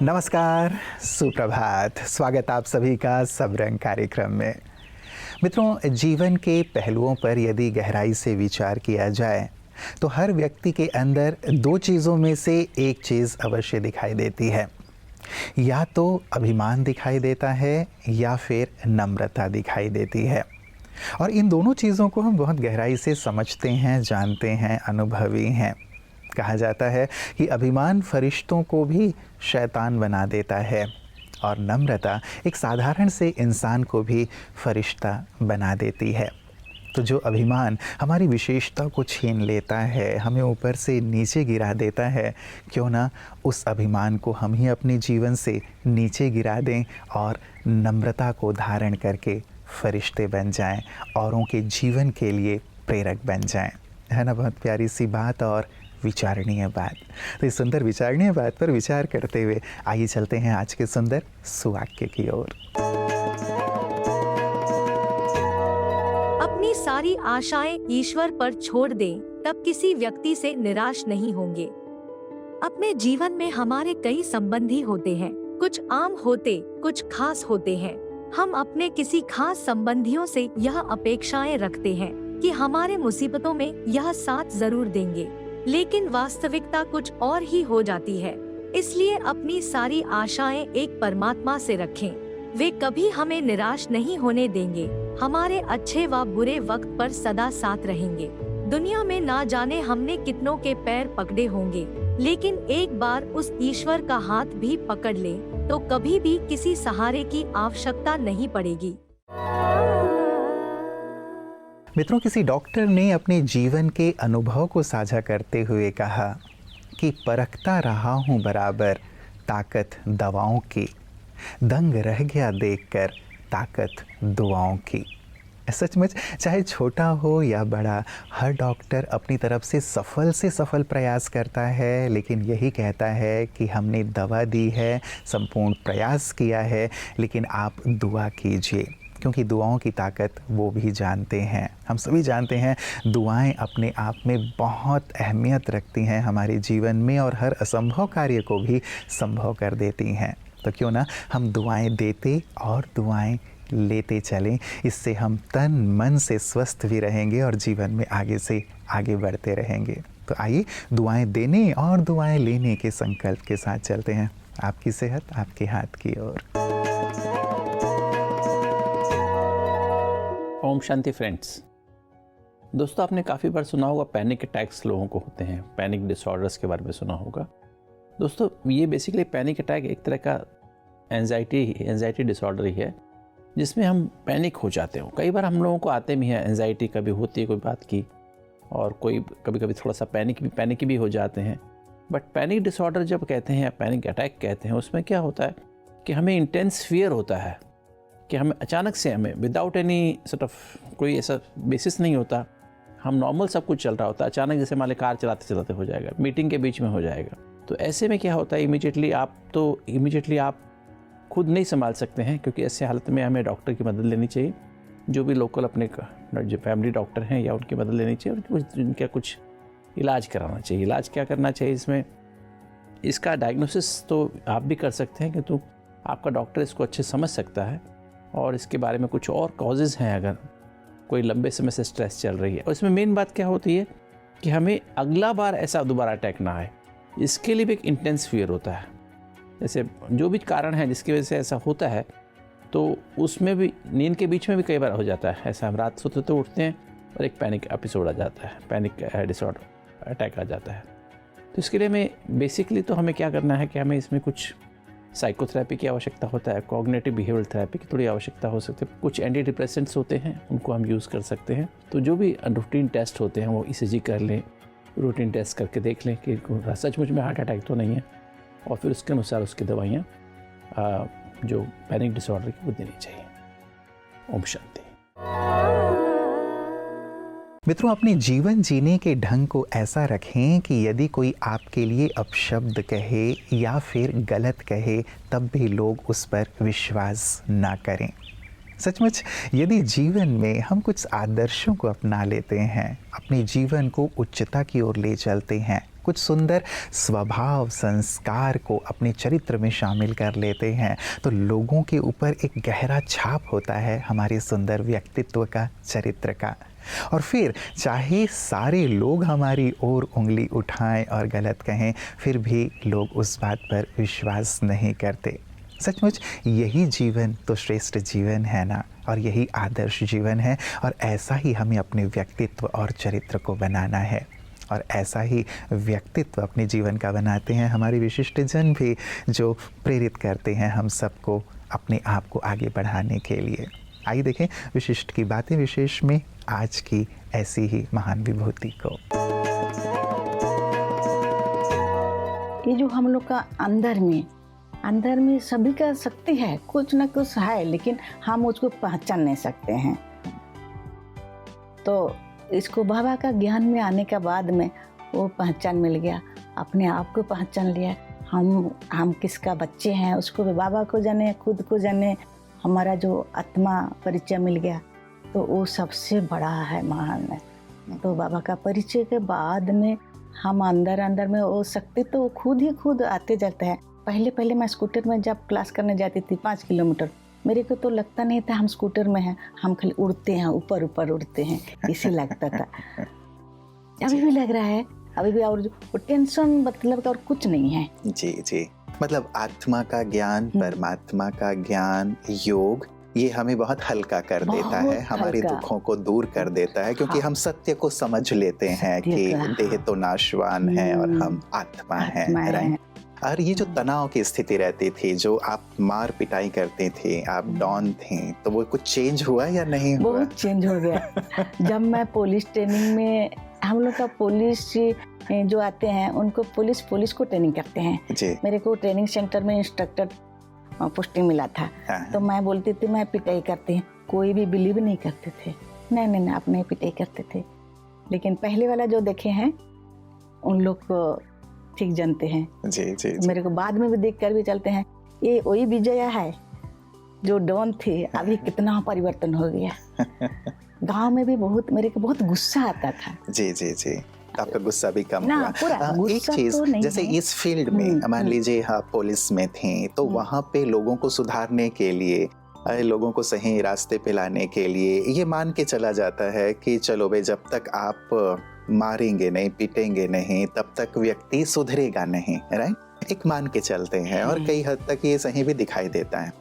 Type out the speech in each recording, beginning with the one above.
नमस्कार, सुप्रभात। स्वागत आप सभी का सब रंग कार्यक्रम में। मित्रों, जीवन के पहलुओं पर यदि गहराई से विचार किया जाए तो हर व्यक्ति के अंदर दो चीज़ों में से एक चीज़ अवश्य दिखाई देती है। या तो अभिमान दिखाई देता है या फिर नम्रता दिखाई देती है। और इन दोनों चीज़ों को हम बहुत गहराई से समझते हैं, जानते हैं, अनुभवी हैं। कहा जाता है कि अभिमान फरिश्तों को भी शैतान बना देता है और नम्रता एक साधारण से इंसान को भी फरिश्ता बना देती है। तो जो अभिमान हमारी विशेषता को छीन लेता है, हमें ऊपर से नीचे गिरा देता है, क्यों ना उस अभिमान को हम ही अपने जीवन से नीचे गिरा दें और नम्रता को धारण करके फरिश्ते बन जाएं, औरों के जीवन के लिए प्रेरक बन जाएं। है ना बहुत प्यारी सी बात और विचारणीय बात। तो इस सुंदर विचारणीय बात पर विचार करते हुए आइए चलते हैं आज के सुंदर सुवाक्य की ओर। अपनी सारी आशाएं ईश्वर पर छोड़ दें, तब किसी व्यक्ति से निराश नहीं होंगे। अपने जीवन में हमारे कई संबंधी होते हैं, कुछ आम होते, कुछ खास होते हैं। हम अपने किसी खास संबंधियों से यह अपेक्षाएं रखते हैं कि हमारे मुसीबतों में यह साथ जरूर देंगे, लेकिन वास्तविकता कुछ और ही हो जाती है। इसलिए अपनी सारी आशाएं एक परमात्मा से रखें। वे कभी हमें निराश नहीं होने देंगे, हमारे अच्छे व बुरे वक्त पर सदा साथ रहेंगे। दुनिया में ना जाने हमने कितनों के पैर पकड़े होंगे, लेकिन एक बार उस ईश्वर का हाथ भी पकड़ ले तो कभी भी किसी सहारे की आवश्यकता नहीं पड़ेगी। मित्रों, किसी डॉक्टर ने अपने जीवन के अनुभव को साझा करते हुए कहा कि परखता रहा हूँ बराबर ताकत दवाओं की, दंग रह गया देखकर ताकत दुआओं की। सचमुच चाहे छोटा हो या बड़ा, हर डॉक्टर अपनी तरफ से सफल प्रयास करता है, लेकिन यही कहता है कि हमने दवा दी है, संपूर्ण प्रयास किया है, लेकिन आप दुआ कीजिए, क्योंकि दुआओं की ताकत वो भी जानते हैं। हम सभी जानते हैं दुआएं अपने आप में बहुत अहमियत रखती हैं हमारे जीवन में और हर असंभव कार्य को भी संभव कर देती हैं। तो क्यों ना हम दुआएं देते और दुआएं लेते चलें। इससे हम तन मन से स्वस्थ भी रहेंगे और जीवन में आगे से आगे बढ़ते रहेंगे। तो आइए दुआएं देने और दुआएं लेने के संकल्प के साथ चलते हैं आपकी सेहत आपके हाथ की ओर। ओम शांति फ्रेंड्स। दोस्तों, आपने काफ़ी बार सुना होगा पैनिक अटैक्स लोगों को होते हैं, पैनिक डिसऑर्डर्स के बारे में सुना होगा। दोस्तों, ये बेसिकली पैनिक अटैक एक तरह का एंजाइटी डिसऑर्डर ही है, जिसमें हम पैनिक हो जाते हो। कई बार हम लोगों को आते भी हैं, एंजाइटी कभी होती है कोई बात की, और कोई कभी कभी थोड़ा सा पैनिक भी हो जाते हैं। बट पैनिक डिसऑर्डर जब कहते हैं या पैनिक अटैक कहते हैं, उसमें क्या होता है कि हमें इंटेंस फियर होता है कि हमें अचानक से हमें विदाउट एनी सॉर्ट ऑफ कोई ऐसा बेसिस नहीं होता, हम नॉर्मल सब कुछ चल रहा होता है, अचानक जैसे मान ली कार चलाते चलाते हो जाएगा, मीटिंग के बीच में हो जाएगा। तो ऐसे में क्या होता है, इमीडिएटली आप खुद नहीं संभाल सकते हैं, क्योंकि ऐसे हालत में हमें डॉक्टर की मदद लेनी चाहिए। जो भी लोकल अपने जो फैमिली डॉक्टर हैं या उनकी मदद लेनी चाहिए, उनका कुछ इलाज कराना चाहिए। इलाज क्या करना चाहिए इसमें, इसका डायग्नोसिस तो आप भी कर सकते हैं, किंतु आपका डॉक्टर इसको अच्छे समझ सकता है और इसके बारे में कुछ और कॉजेज़ हैं, अगर कोई लंबे समय से स्ट्रेस चल रही है। और इसमें मेन बात क्या होती है कि हमें अगला बार ऐसा दोबारा अटैक ना आए, इसके लिए भी एक इंटेंस फियर होता है। जैसे जो भी कारण है जिसकी वजह से ऐसा होता है, तो उसमें भी नींद के बीच में भी कई बार हो जाता है ऐसा, हम रात सोते तो उठते हैं और एक पैनिक एपिसोड आ जाता है, पैनिक डिसऑर्डर अटैक आ जाता है। तो इसके लिए हमें बेसिकली तो हमें क्या करना है कि हमें इसमें कुछ साइकोथेरेपी की आवश्यकता होता है, कॉग्निटिव बिहेवियरल थेरेपी की थोड़ी आवश्यकता हो सकती है, कुछ एंटी डिप्रेसेंट्स होते हैं उनको हम यूज़ कर सकते हैं। तो जो भी रूटीन टेस्ट होते हैं वो ईसीजी कर लें, रूटीन टेस्ट करके देख लें कि सचमुच में हार्ट अटैक तो नहीं है, और फिर उसके अनुसार उसकी दवाइयाँ जो पैनिक डिसऑर्डर की वो देनी चाहिए। ओम शांति। मित्रों, अपने जीवन जीने के ढंग को ऐसा रखें कि यदि कोई आपके लिए अपशब्द कहे या फिर गलत कहे, तब भी लोग उस पर विश्वास ना करें। सचमुच यदि जीवन में हम कुछ आदर्शों को अपना लेते हैं, अपने जीवन को उच्चता की ओर ले चलते हैं, कुछ सुंदर स्वभाव संस्कार को अपने चरित्र में शामिल कर लेते हैं, तो लोगों के ऊपर एक गहरा छाप होता है हमारे सुंदर व्यक्तित्व का, चरित्र का। और फिर चाहे सारे लोग हमारी ओर उंगली उठाएं और गलत कहें, फिर भी लोग उस बात पर विश्वास नहीं करते। सचमुच यही जीवन तो श्रेष्ठ जीवन है ना, और यही आदर्श जीवन है, और ऐसा ही हमें अपने व्यक्तित्व और चरित्र को बनाना है। और ऐसा ही व्यक्तित्व अपने जीवन का बनाते हैं हमारे विशिष्ट जन भी, जो प्रेरित करते हैं हम सबको अपने आप को आगे बढ़ाने के लिए। आइए देखें विशिष्ट की बातें विशेष में आज की ऐसी ही महान विभूति को। ये जो हम लोग का अंदर में सभी का शक्ति है, कुछ ना कुछ है, लेकिन हम उसको पहचान नहीं सकते हैं। तो इसको बाबा का ज्ञान में आने के बाद में वो पहचान मिल गया, अपने आप को पहचान लिया। हम किसका बच्चे हैं उसको भी बाबा को जाने, खुद को जाने, हमारा जो आत्मा परिचय मिल गया, तो वो सबसे बड़ा है, महान है। तो बाबा का परिचय के बाद में हम अंदर में वो शक्ति तो खुद आते जाते हैं। पहले मैं स्कूटर में जब क्लास करने जाती थी 5 किलोमीटर, मेरे को तो लगता नहीं था हम स्कूटर में हैं, हम खाली उड़ते हैं, ऊपर उड़ते हैं, इसे लगता था। अभी भी लग रहा है, अभी भी, और टेंशन मतलब और कुछ नहीं है। जी, मतलब आत्मा का ज्ञान, परमात्मा का ज्ञान, योग, ये हमें बहुत हल्का कर देता है, हमारे दुखों को दूर कर देता है, क्योंकि हम सत्य को समझ लेते हैं कि देह तो नाशवान है और हम आत्मा हैं। और ये जो तनाव की स्थिति रहती थी, जो आप मार पिटाई करते थे, आप डॉन थे, तो वो कुछ चेंज हुआ या नहीं हुआ? बहुत चेंज हो गया। जब मैं पुलिस ट्रेनिंग में, हम लोग का पुलिस जो आते हैं उनको पुलिस को ट्रेनिंग करते हैं जी। मेरे को ट्रेनिंग सेंटर में इंस्ट्रक्टर पोस्टिंग मिला था। तो मैं बोलती थी मैं पिटाई करती हूँ, कोई भी बिलीव नहीं करते थे। नहीं आप नहीं पिटाई करते थे। लेकिन पहले वाला जो देखे हैं उन लोग को ठीक जानते हैं जी। मेरे को बाद में भी देख कर भी चलते हैं, ये वही विजया है जो डॉन थे, अभी कितना परिवर्तन हो गया। गांव में भी मेरे को बहुत गुस्सा आता था। जी, आपका गुस्सा भी कम हुआ। एक चीज, तो जैसे इस फील्ड में मान लीजिए आप पुलिस में थे, तो वहाँ पे लोगों को सुधारने के लिए, लोगों को सही रास्ते पे लाने के लिए ये मान के चला जाता है कि चलो भाई, जब तक आप मारेंगे नहीं, पीटेंगे नहीं, तब तक व्यक्ति सुधरेगा नहीं, राइट? एक मान के चलते हैं, और कई हद तक ये सही भी दिखाई देता है।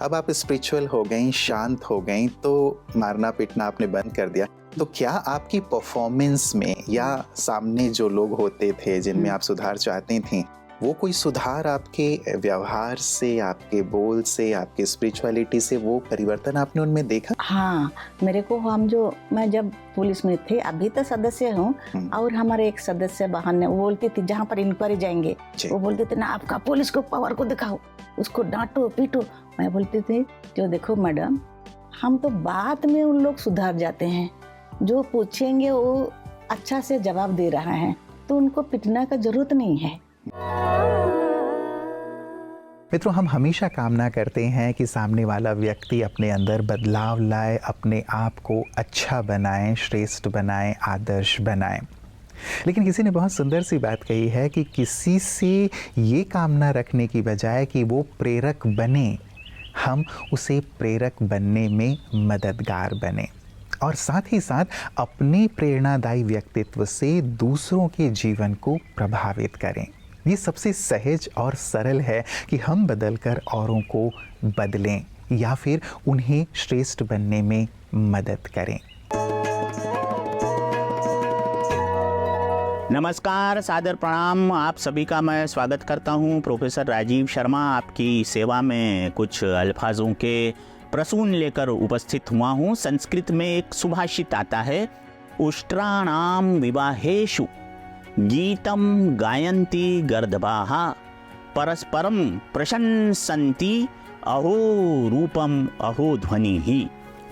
अब आप स्पिरिचुअल हो गई, शांत हो गई, तो मारना पीटना आपने बंद कर दिया, तो क्या आपकी परफॉर्मेंस में या सामने जो लोग होते थे जिनमें आप सुधार चाहती थी, वो कोई सुधार आपके व्यवहार से, आपके बोल से, आपकी स्पिरिचुअलिटी से, वो परिवर्तन आपने उनमें देखा? हाँ, मेरे को मैं जब पुलिस में थे, अभी तो सदस्य हूँ, और हमारे एक सदस्य बहन ने, वो बोलती थी जहाँ पर इंक्वायरी जाएंगे, वो बोलते थे ना आपका पुलिस को पावर को दिखाओ, उसको डांटो पीटो। मैं बोलती थी जो देखो मैडम, हम तो बाद में उन लोग सुधार जाते हैं, जो पूछेंगे वो अच्छा से जवाब दे रहा है, तो उनको पिटना का जरूरत नहीं है। मित्रों, हम हमेशा कामना करते हैं कि सामने वाला व्यक्ति अपने अंदर बदलाव लाए, अपने आप को अच्छा बनाए, श्रेष्ठ बनाए, आदर्श बनाए। लेकिन किसी ने बहुत सुंदर सी बात कही है कि किसी से ये कामना रखने की बजाय कि वो प्रेरक बने, हम उसे प्रेरक बनने में मददगार बने, और साथ ही साथ अपने प्रेरणादायी व्यक्तित्व से दूसरों के जीवन को प्रभावित करें। ये सबसे सहज और सरल है कि हम बदलकर औरों को बदलें या फिर उन्हें श्रेष्ठ बनने में मदद करें। नमस्कार, सादर प्रणाम। आप सभी का मैं स्वागत करता हूं। प्रोफेसर राजीव शर्मा आपकी सेवा में कुछ अल्फाजों के प्रसून लेकर उपस्थित हुआ हूं। संस्कृत में एक सुभाषित आता है, उष्ट्राणाम विवाहेषु गीतम गायन्ति गर्दभाः परस्परम प्रशंसन्ति अहो रूपम अहो ध्वनिः।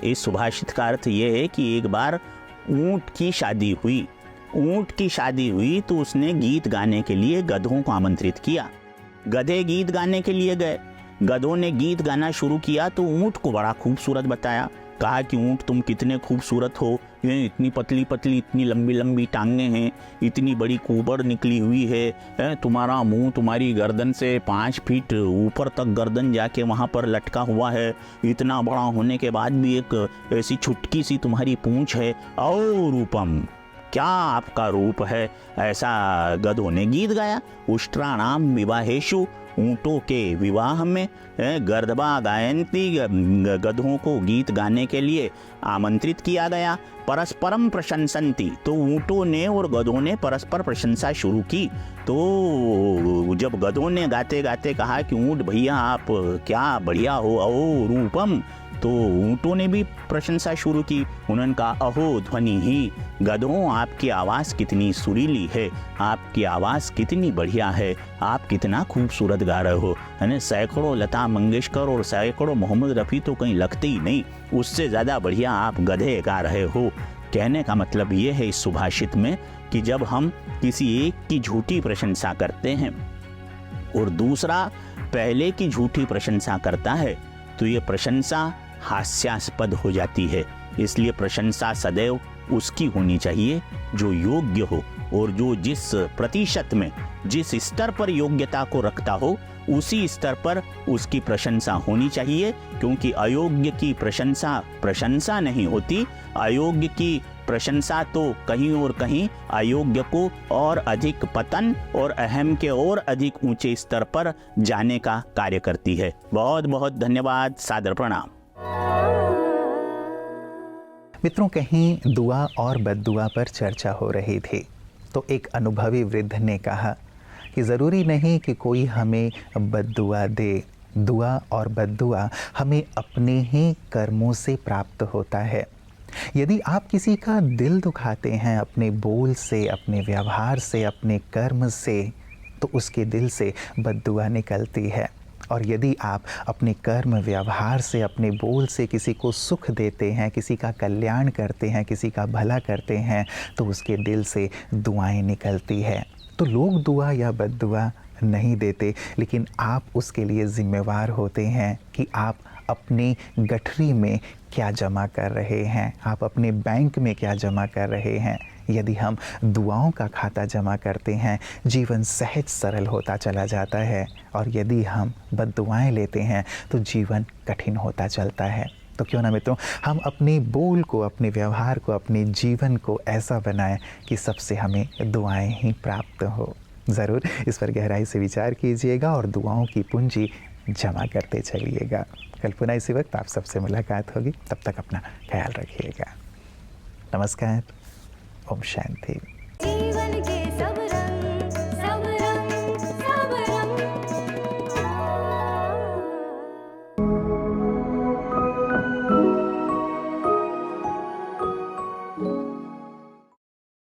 इस सुभाषित का अर्थ ये है कि एक बार ऊँट की शादी हुई तो उसने गीत गाने के लिए गधों को आमंत्रित किया। गधे गीत गाने के लिए गए, गधों ने गीत गाना शुरू किया तो ऊँट को बड़ा खूबसूरत बताया। कहा कि ऊँट तुम कितने खूबसूरत हो, ये इतनी पतली पतली, इतनी लंबी लंबी टांगें हैं, इतनी बड़ी कुबड़ निकली हुई है, तुम्हारा मुंह तुम्हारी गर्दन से 5 फीट ऊपर तक गर्दन जाके वहाँ पर लटका हुआ है, इतना बड़ा होने के बाद भी एक ऐसी छुटकी सी तुम्हारी पूंछ है। और रूपम, क्या आपका रूप है। ऐसा गधों ने गीत गाया। उष्ट्राणाम विवाहेषु, ऊँटों के विवाह में गर्दबा गायंती, गधों को गीत गाने के लिए आमंत्रित किया गया। परस्परम प्रशंसन्ति, तो ऊँटों ने और गधों ने परस्पर प्रशंसा शुरू की। तो जब गधों ने गाते गाते कहा कि ऊँट भैया आप क्या बढ़िया हो, अहो रूपम, तो ऊँटों ने भी प्रशंसा शुरू की। उन्होंने कहा अहो ध्वनि ही, गधों आपकी आवाज़ कितनी सुरीली है, आपकी आवाज़ कितनी बढ़िया है, आप कितना खूबसूरत गा रहे हो, है ना। सैकड़ों लता मंगेशकर और सैकड़ों मोहम्मद रफ़ी तो कहीं लगते ही नहीं, उससे ज़्यादा बढ़िया आप गधे गा रहे हो। कहने का मतलब ये है इस सुभाषित में कि जब हम किसी एक की झूठी प्रशंसा करते हैं और दूसरा पहले की झूठी प्रशंसा करता है, तो ये प्रशंसा हास्यास्पद हो जाती है। इसलिए प्रशंसा सदैव उसकी होनी चाहिए जो योग्य हो, और जो जिस प्रतिशत में, जिस स्तर पर योग्यता को रखता हो, उसी स्तर पर उसकी प्रशंसा होनी चाहिए। क्योंकि अयोग्य की प्रशंसा प्रशंसा नहीं होती, अयोग्य की प्रशंसा तो कहीं और कहीं अयोग्य को और अधिक पतन और अहम के और अधिक ऊंचे स्तर पर जाने का कार्य करती है। बहुत बहुत धन्यवाद, सादर प्रणाम। मित्रों, कहीं दुआ और बद्दुआ पर चर्चा हो रही थी तो एक अनुभवी वृद्ध ने कहा कि ज़रूरी नहीं कि कोई हमें बद्दुआ दे, दुआ और बद्दुआ हमें अपने ही कर्मों से प्राप्त होता है। यदि आप किसी का दिल दुखाते हैं अपने बोल से, अपने व्यवहार से, अपने कर्म से, तो उसके दिल से बद्दुआ निकलती है। और यदि आप अपने कर्म व्यवहार से, अपने बोल से किसी को सुख देते हैं, किसी का कल्याण करते हैं, किसी का भला करते हैं, तो उसके दिल से दुआएं निकलती है। तो लोग दुआ या बद्दुआ नहीं देते, लेकिन आप उसके लिए ज़िम्मेवार होते हैं कि आप अपनी गठरी में क्या जमा कर रहे हैं, आप अपने बैंक में क्या जमा कर रहे हैं। यदि हम दुआओं का खाता जमा करते हैं, जीवन सहज सरल होता चला जाता है, और यदि हम बद्दुआएं लेते हैं तो जीवन कठिन होता चलता है। तो क्यों ना मित्रों, हम अपने बोल को, अपने व्यवहार को, अपने जीवन को ऐसा बनाएं कि सबसे हमें दुआएं ही प्राप्त हो। ज़रूर इस पर गहराई से विचार कीजिएगा और दुआओं की पूंजी जमा करते चलिएगा। कल पुनः इसी वक्त आप सबसे मुलाकात होगी। तब तक अपना ख्याल रखिएगा। नमस्कार। ओम शांति।